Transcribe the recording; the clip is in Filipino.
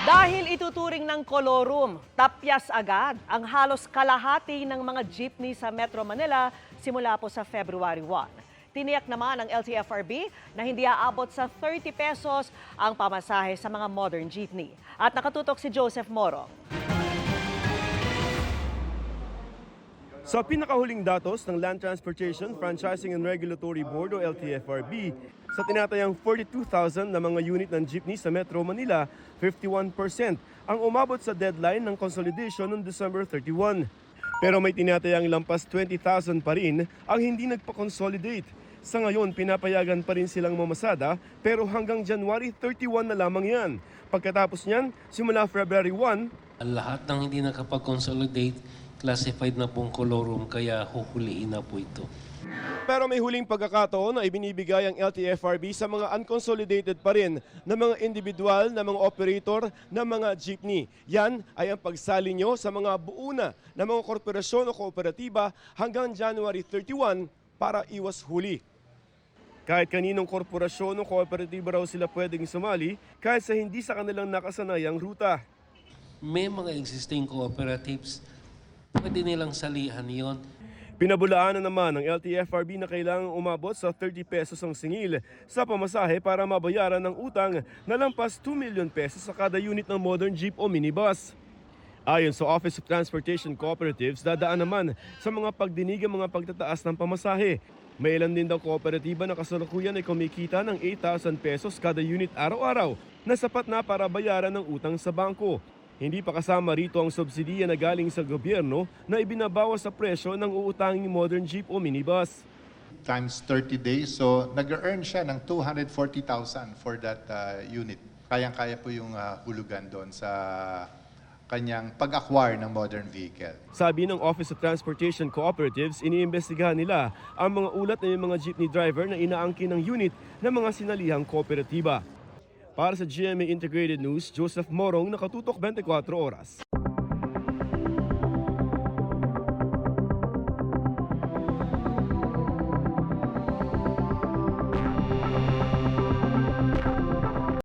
Dahil ituturing ng kolorum, tapyas agad ang halos kalahati ng mga jeepney sa Metro Manila simula po sa February 1. Tiniyak naman ng LTFRB na hindi aabot sa 30 pesos ang pamasahe sa mga modern jeepney. At nakatutok si Joseph Morong. Sa pinakahuling datos ng Land Transportation, Franchising and Regulatory Board o LTFRB, sa tinatayang 42,000 na mga unit ng jeepney sa Metro Manila, 51% ang umabot sa deadline ng consolidation noong December 31. Pero may tinatayang lampas 20,000 pa rin ang hindi nagpa-consolidate. Sa ngayon, pinapayagan pa rin silang mamasada pero hanggang January 31 na lamang yan. Pagkatapos niyan, simula February 1, Ang lahat ng hindi nakapag-consolidate, classified na pong kolorum, kaya huhuliin na po ito. pero may huling pagkakataon na ibinibigay ang LTFRB sa mga unconsolidated pa rin na mga individual na mga operator ng mga jeepney. Yan ay ang pagsali nyo sa mga buo na mga korporasyon o kooperatiba hanggang January 31 para iwas huli. Kahit kaninong korporasyon o kooperatiba raw sila pwedeng sumali kahit sa hindi sa kanilang nakasanayang ruta. May mga existing cooperatives, pwede nilang salihan yon. Pinabulaanan naman ng LTFRB na kailangang umabot sa 30 pesos ang singil sa pamasahe para mabayaran ng utang na lampas 2 million pesos sa kada unit ng modern jeep o minibus. Ayon sa Office of Transportation Cooperatives, dadaan naman sa mga pagdinig ang mga pagtataas ng pamasahe. May ilan din daw kooperatiba na kasalukuyan ay kumikita ng 8,000 pesos kada unit araw-araw na sapat na para bayaran ng utang sa bangko. Hindi pa kasama rito ang subsidiya na galing sa gobyerno na ibinabawas sa presyo ng uutanging modern jeep o minibus. Times 30 days, so nag-earn siya ng 240,000 for that unit. Kayang-kaya po yung hulugan doon sa kanyang pag-acquire ng modern vehicle. Sabi ng Office of Transportation Cooperatives, iniimbestigahan nila ang mga ulat ng mga jeepney driver na inaangkin ng unit ng mga sinalihang kooperatiba. Para sa GMA Integrated News, Joseph Morong, nakatutok 24 oras.